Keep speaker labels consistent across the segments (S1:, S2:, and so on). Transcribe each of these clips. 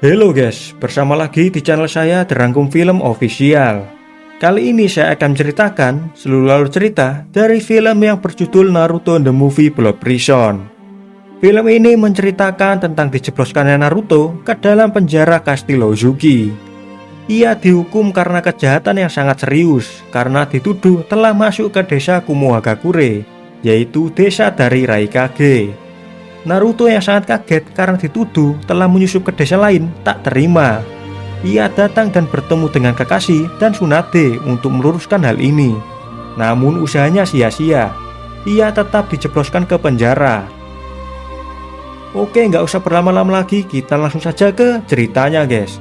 S1: Halo guys, bersama lagi di channel saya Derangkum Film Official. Kali ini saya akan menceritakan seluruh alur cerita dari film yang berjudul Naruto The Movie Blood Prison. Film ini menceritakan tentang dijebloskannya Naruto ke dalam penjara Kastil Ozuki. Ia dihukum karena kejahatan yang sangat serius karena dituduh telah masuk ke desa Kumohagakure, yaitu desa dari Raikage. Naruto yang sangat kaget karena dituduh telah menyusup ke desa lain tak terima. Ia datang dan bertemu dengan Kakashi dan Tsunade untuk meluruskan hal ini. Namun usahanya sia-sia. Ia tetap dijebloskan ke penjara. Oke, nggak usah berlama-lama lagi, kita langsung saja ke ceritanya guys.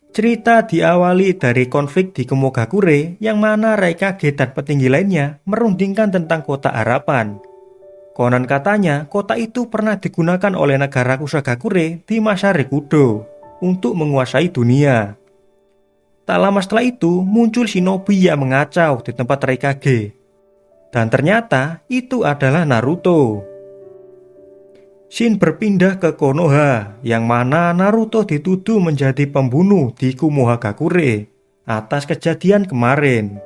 S1: Cerita diawali dari konflik di Kumohagakure yang mana Raikage dan petinggi lainnya merundingkan tentang kota harapan. Konon katanya kota itu pernah digunakan oleh negara Kusagakure di masa Rikudo untuk menguasai dunia. Tak lama setelah itu muncul shinobi yang mengacau di tempat Raikage. Dan ternyata itu adalah Naruto. Shin berpindah ke Konoha, yang mana Naruto dituduh menjadi pembunuh di Kumohagakure atas kejadian kemarin.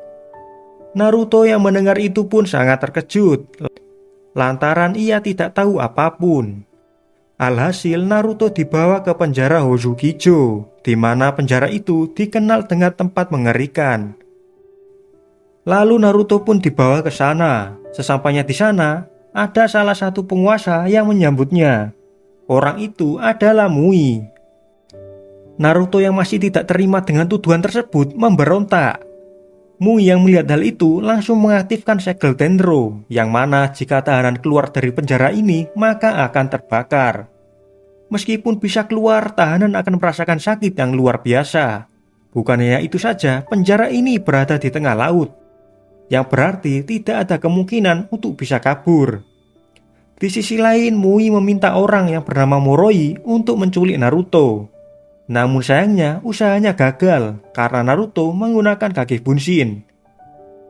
S1: Naruto yang mendengar itu pun sangat terkejut, lantaran ia tidak tahu apapun. Alhasil Naruto dibawa ke penjara Hozukijo, di mana penjara itu dikenal dengan tempat mengerikan. Lalu Naruto pun dibawa ke sana. Sesampainya di sana, ada salah satu penguasa yang menyambutnya. Orang itu adalah Mui. Naruto yang masih tidak terima dengan tuduhan tersebut memberontak. Mui yang melihat hal itu langsung mengaktifkan segel Tendro, yang mana jika tahanan keluar dari penjara ini maka akan terbakar. Meskipun bisa keluar, tahanan akan merasakan sakit yang luar biasa. Bukan hanya itu saja, penjara ini berada di tengah laut, yang berarti tidak ada kemungkinan untuk bisa kabur. Di sisi lain, Mui meminta orang yang bernama Moroi untuk menculik Naruto. Namun sayangnya usahanya gagal karena Naruto menggunakan kaki Bunshin.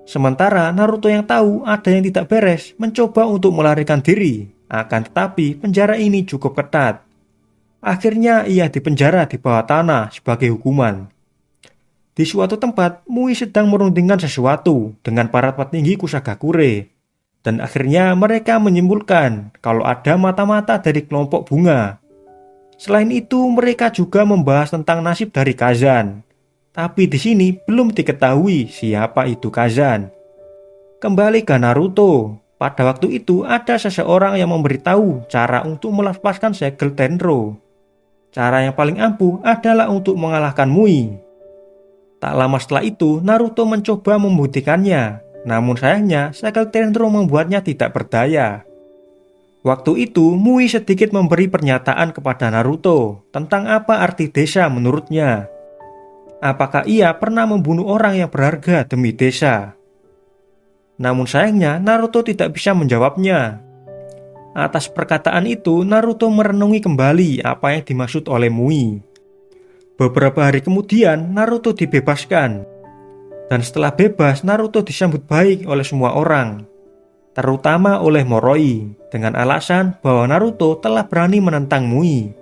S1: Sementara Naruto yang tahu ada yang tidak beres mencoba untuk melarikan diri. Akan tetapi penjara ini cukup ketat. Akhirnya ia dipenjara di bawah tanah sebagai hukuman. Di suatu tempat, Mui sedang merundingkan sesuatu dengan para petinggi Kusagakure. Dan akhirnya mereka menyimpulkan kalau ada mata-mata dari kelompok bunga. Selain itu, mereka juga membahas tentang nasib dari Kazan. Tapi di sini belum diketahui siapa itu Kazan. Kembali ke Naruto. Pada waktu itu ada seseorang yang memberitahu cara untuk melepaskan segel Tendro. Cara yang paling ampuh adalah untuk mengalahkan Mui. Tak lama setelah itu, Naruto mencoba membuktikannya. Namun sayangnya, segel Tendro membuatnya tidak berdaya. Waktu itu, Mui sedikit memberi pernyataan kepada Naruto tentang apa arti desa menurutnya. Apakah ia pernah membunuh orang yang berharga demi desa? Namun sayangnya, Naruto tidak bisa menjawabnya. Atas perkataan itu, Naruto merenungi kembali apa yang dimaksud oleh Mui. Beberapa hari kemudian, Naruto dibebaskan. Dan setelah bebas, Naruto disambut baik oleh semua orang, terutama oleh Moroi, dengan alasan bahwa Naruto telah berani menentang Mui.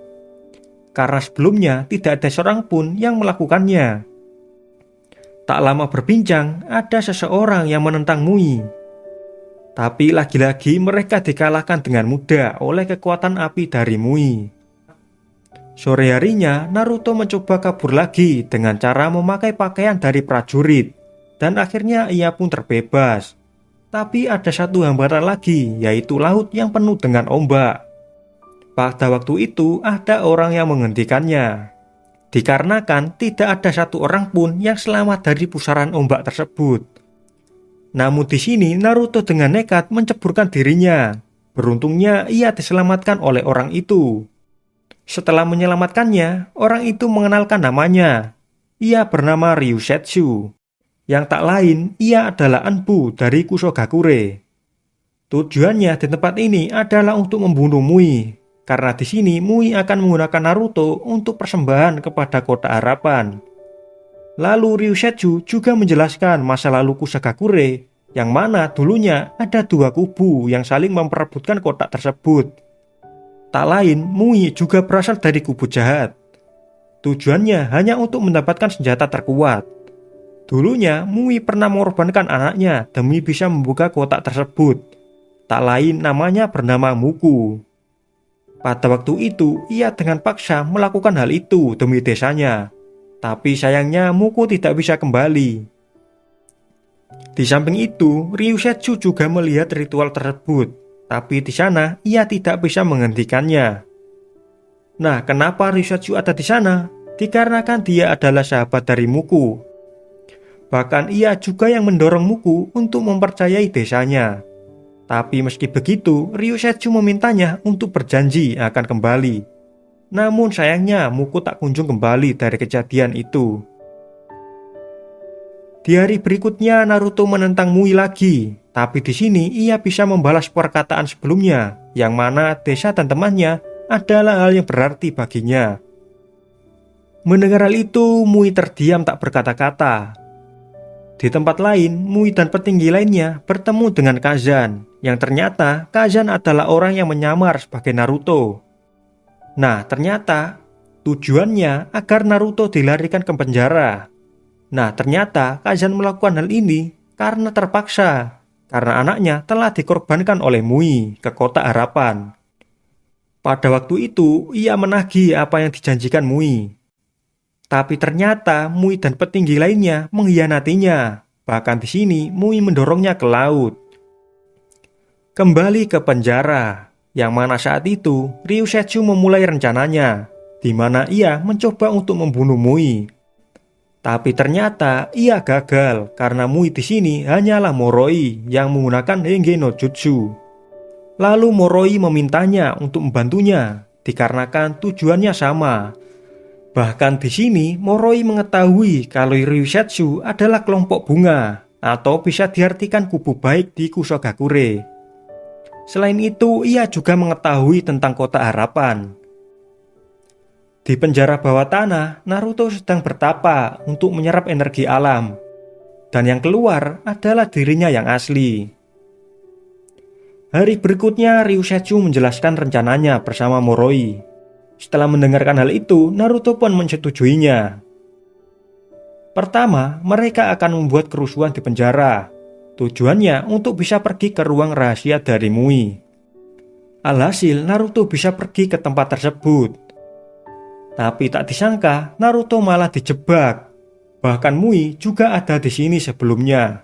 S1: Karena sebelumnya tidak ada seorang pun yang melakukannya. Tak lama berbincang, ada seseorang yang menentang Mui. Tapi lagi-lagi mereka dikalahkan dengan mudah oleh kekuatan api dari Mui. Sore harinya, Naruto mencoba kabur lagi dengan cara memakai pakaian dari prajurit, dan akhirnya ia pun terbebas. Tapi ada satu hambatan lagi, yaitu laut yang penuh dengan ombak. Pada waktu itu, ada orang yang menghentikannya. Dikarenakan tidak ada satu orang pun yang selamat dari pusaran ombak tersebut. Namun di sini Naruto dengan nekat menceburkan dirinya. Beruntungnya ia diselamatkan oleh orang itu. Setelah menyelamatkannya, orang itu mengenalkan namanya. Ia bernama Ryusetsu. Yang tak lain, ia adalah Anbu dari Kusogakure. Tujuannya di tempat ini adalah untuk membunuh Mui. Karena di sini Mui akan menggunakan Naruto untuk persembahan kepada Kota Harapan. Lalu Ryusetsu juga menjelaskan masa lalu Kusagakure, yang mana dulunya ada dua kubu yang saling memperebutkan kota tersebut. Tak lain, Mui juga berasal dari kubu jahat. Tujuannya hanya untuk mendapatkan senjata terkuat. Dulunya Mui pernah mengorbankan anaknya demi bisa membuka kotak tersebut. Tak lain namanya bernama Muku. Pada waktu itu, ia dengan paksa melakukan hal itu demi desanya. Tapi sayangnya Muku tidak bisa kembali. Di samping itu, Ryusetsu juga melihat ritual tersebut. Tapi di sana, ia tidak bisa menghentikannya. Nah, kenapa Ryusetsu ada di sana? Dikarenakan dia adalah sahabat dari Muku. Bahkan ia juga yang mendorong Muku untuk mempercayai desanya. Tapi meski begitu, Ryusetsu memintanya untuk berjanji akan kembali. Namun sayangnya Muku tak kunjung kembali dari kejadian itu. Di hari berikutnya Naruto menentang Mui lagi, tapi di sini ia bisa membalas perkataan sebelumnya, yang mana desa dan temannya adalah hal yang berarti baginya. Mendengar hal itu, Mui terdiam tak berkata-kata. Di tempat lain, Mui dan petinggi lainnya bertemu dengan Kazan, yang ternyata Kazan adalah orang yang menyamar sebagai Naruto. Nah, ternyata tujuannya agar Naruto dilarikan ke penjara. Nah, ternyata Kazan melakukan hal ini karena terpaksa, karena anaknya telah dikorbankan oleh Mui ke Kota Harapan. Pada waktu itu, ia menagih apa yang dijanjikan Mui. Tapi ternyata Mui dan petinggi lainnya mengkhianatinya. Bahkan di sini Mui mendorongnya ke laut. Kembali ke penjara, yang mana saat itu Ryusetsu memulai rencananya, di mana ia mencoba untuk membunuh Mui. Tapi ternyata ia gagal karena Mui di sini hanyalah Moroi yang menggunakan Henge no Jutsu. Lalu Moroi memintanya untuk membantunya dikarenakan tujuannya sama. Bahkan di sini Moroi mengetahui kalau Ryusetsu adalah kelompok bunga atau bisa diartikan kubu baik di Kusogakure. Selain itu, ia juga mengetahui tentang Kota Harapan. Di penjara bawah tanah, Naruto sedang bertapa untuk menyerap energi alam. Dan yang keluar adalah dirinya yang asli. Hari berikutnya, Ryusetsu menjelaskan rencananya bersama Moroi. Setelah mendengarkan hal itu, Naruto pun menyetujuinya. Pertama, mereka akan membuat kerusuhan di penjara. Tujuannya untuk bisa pergi ke ruang rahasia dari Mui. Alhasil, Naruto bisa pergi ke tempat tersebut. Tapi tak disangka, Naruto malah dijebak. Bahkan Mui juga ada di sini sebelumnya.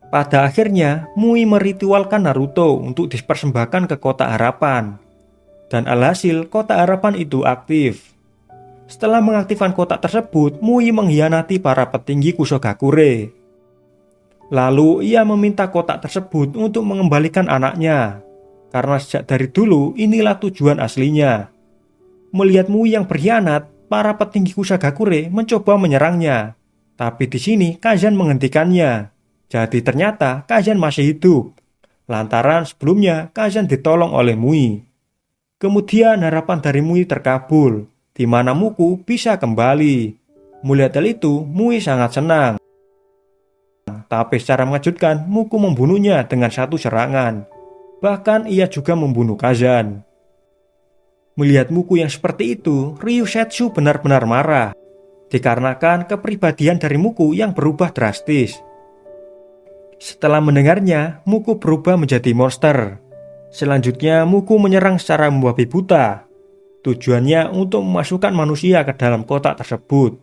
S1: Pada akhirnya, Mui meritualkan Naruto untuk dipersembahkan ke Kota Harapan. Dan alhasil Kota Harapan itu aktif. Setelah mengaktifkan kotak tersebut, Mui mengkhianati para petinggi Kusogakure. Lalu ia meminta kotak tersebut untuk mengembalikan anaknya. Karena sejak dari dulu inilah tujuan aslinya. Melihat Mui yang berkhianat, para petinggi Kusagakure mencoba menyerangnya. Tapi di sini Kazan menghentikannya. Jadi ternyata Kazan masih hidup. Lantaran sebelumnya Kazan ditolong oleh Mui. Kemudian harapan dari Mui terkabul, di mana Muku bisa kembali. Melihat hal itu, Mui sangat senang. Tapi secara mengejutkan, Muku membunuhnya dengan satu serangan. Bahkan ia juga membunuh Kazan. Melihat Muku yang seperti itu, Ryusetsu benar-benar marah. Dikarenakan kepribadian dari Muku yang berubah drastis. Setelah mendengarnya, Muku berubah menjadi monster. Selanjutnya Muku menyerang secara membabi buta. Tujuannya untuk memasukkan manusia ke dalam kotak tersebut.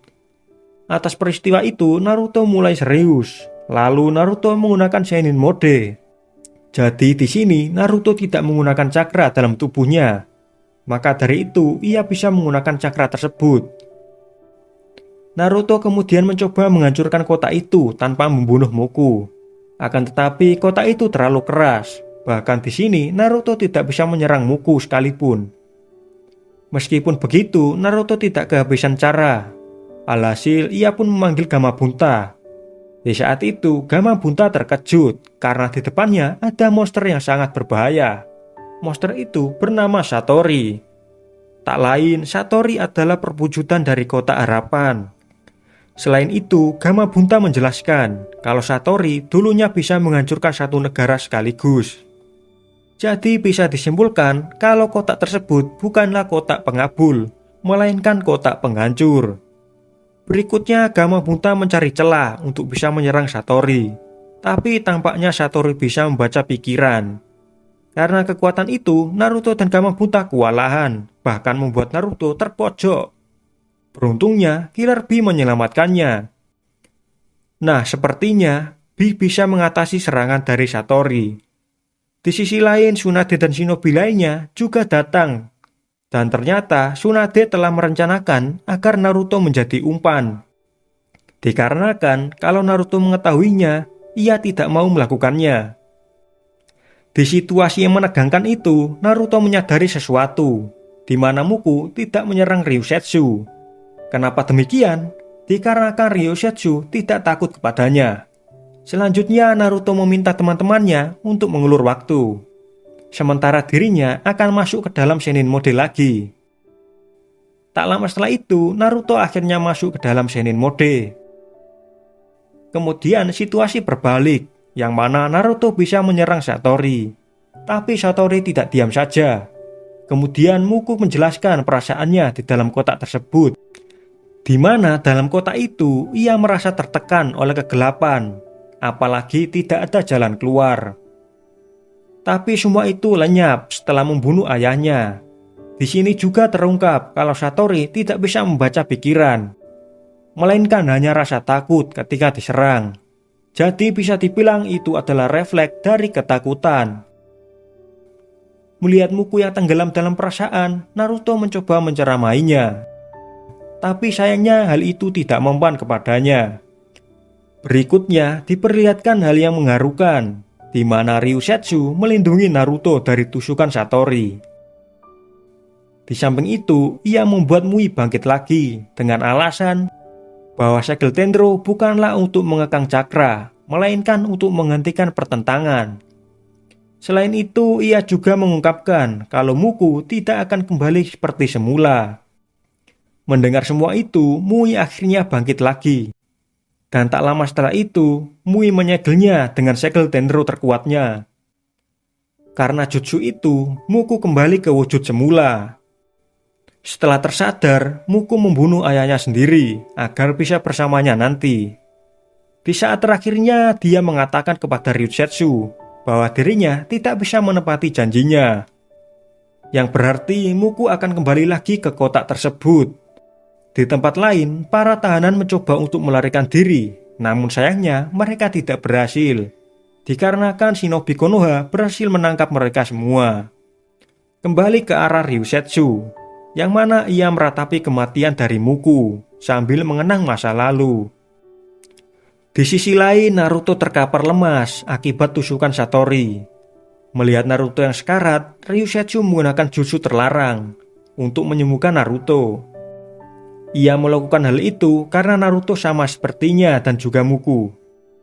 S1: Atas peristiwa itu, Naruto mulai serius. Lalu Naruto menggunakan Senin Mode. Jadi di sini Naruto tidak menggunakan cakra dalam tubuhnya. Maka dari itu, ia bisa menggunakan cakra tersebut. Naruto kemudian mencoba menghancurkan kotak itu tanpa membunuh Muku. Akan tetapi kotak itu terlalu keras. Bahkan di sini Naruto tidak bisa menyerang Muku sekalipun. Meskipun begitu, Naruto tidak kehabisan cara. Alhasil ia pun memanggil Gamabunta. Di saat itu Gamabunta terkejut karena di depannya ada monster yang sangat berbahaya. Monster itu bernama Satori. Tak lain, Satori adalah perwujudan dari kotak harapan. Selain itu, Gamabunta menjelaskan kalau Satori dulunya bisa menghancurkan satu negara sekaligus. Jadi bisa disimpulkan kalau kotak tersebut bukanlah kotak pengabul, melainkan kotak penghancur. Berikutnya Gamabunta mencari celah untuk bisa menyerang Satori. Tapi tampaknya Satori bisa membaca pikiran. Karena kekuatan itu, Naruto dan Gamabunta kewalahan, bahkan membuat Naruto terpojok. Beruntungnya, Killer Bee menyelamatkannya. Nah, sepertinya Bee bisa mengatasi serangan dari Satori. Di sisi lain, Tsunade dan shinobi lainnya juga datang. Dan ternyata Tsunade telah merencanakan agar Naruto menjadi umpan. Dikarenakan kalau Naruto mengetahuinya, ia tidak mau melakukannya. Di situasi yang menegangkan itu, Naruto menyadari sesuatu, di mana Muku tidak menyerang Ryusetsu. Kenapa demikian? Dikarenakan Ryusetsu tidak takut kepadanya. Selanjutnya Naruto meminta teman-temannya untuk mengulur waktu. Sementara dirinya akan masuk ke dalam Senin Mode lagi. Tak lama setelah itu, Naruto akhirnya masuk ke dalam Senin Mode. Kemudian situasi berbalik, yang mana Naruto bisa menyerang Satori. Tapi Satori tidak diam saja. Kemudian Muku menjelaskan perasaannya di dalam kotak tersebut. Di mana dalam kotak itu ia merasa tertekan oleh kegelapan, apalagi tidak ada jalan keluar. Tapi semua itu lenyap setelah membunuh ayahnya. Di sini juga terungkap kalau Satori tidak bisa membaca pikiran, melainkan hanya rasa takut ketika diserang. Jadi bisa dibilang itu adalah refleks dari ketakutan. Melihat Muku yang tenggelam dalam perasaan, Naruto mencoba menceramainya. Tapi sayangnya hal itu tidak mempan kepadanya. Berikutnya diperlihatkan hal yang mengharukan, di mana Ryusetsu melindungi Naruto dari tusukan Satori. Di samping itu, ia membuat Mui bangkit lagi dengan alasan bahwa segel Tendro bukanlah untuk mengekang cakra, melainkan untuk menghentikan pertentangan. Selain itu, ia juga mengungkapkan kalau Muku tidak akan kembali seperti semula. Mendengar semua itu, Mui akhirnya bangkit lagi. Dan tak lama setelah itu, Mui menyegelnya dengan segel Tendro terkuatnya. Karena jutsu itu, Muku kembali ke wujud semula. Setelah tersadar, Muku membunuh ayahnya sendiri agar bisa bersamanya nanti. Di saat terakhirnya, dia mengatakan kepada Ryusetsu bahwa dirinya tidak bisa menepati janjinya. Yang berarti Muku akan kembali lagi ke kotak tersebut. Di tempat lain, para tahanan mencoba untuk melarikan diri, namun sayangnya mereka tidak berhasil. Dikarenakan Shinobi Konoha berhasil menangkap mereka semua. Kembali ke arah Ryusetsu, yang mana ia meratapi kematian dari Muku sambil mengenang masa lalu. Di sisi lain, Naruto terkapar lemas akibat tusukan Satori. Melihat Naruto yang sekarat, Ryusetsu menggunakan jutsu terlarang untuk menyembuhkan Naruto. Ia melakukan hal itu karena Naruto sama sepertinya dan juga Muku.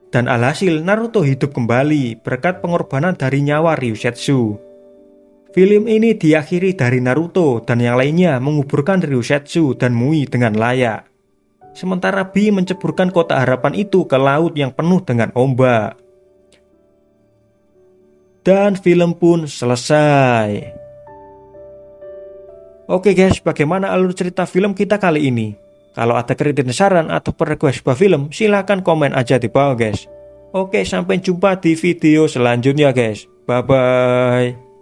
S1: Dan alhasil Naruto hidup kembali berkat pengorbanan dari nyawa Ryusetsu. Film ini diakhiri dari Naruto dan yang lainnya menguburkan Ryusetsu dan Mui dengan layak. Sementara Bee menceburkan kotak harapan itu ke laut yang penuh dengan ombak. Dan film pun selesai. Oke guys, bagaimana alur cerita film kita kali ini? Kalau ada kritik dan saran atau request sebuah film, silahkan komen aja di bawah guys. Oke, sampai jumpa di video selanjutnya guys. Bye bye.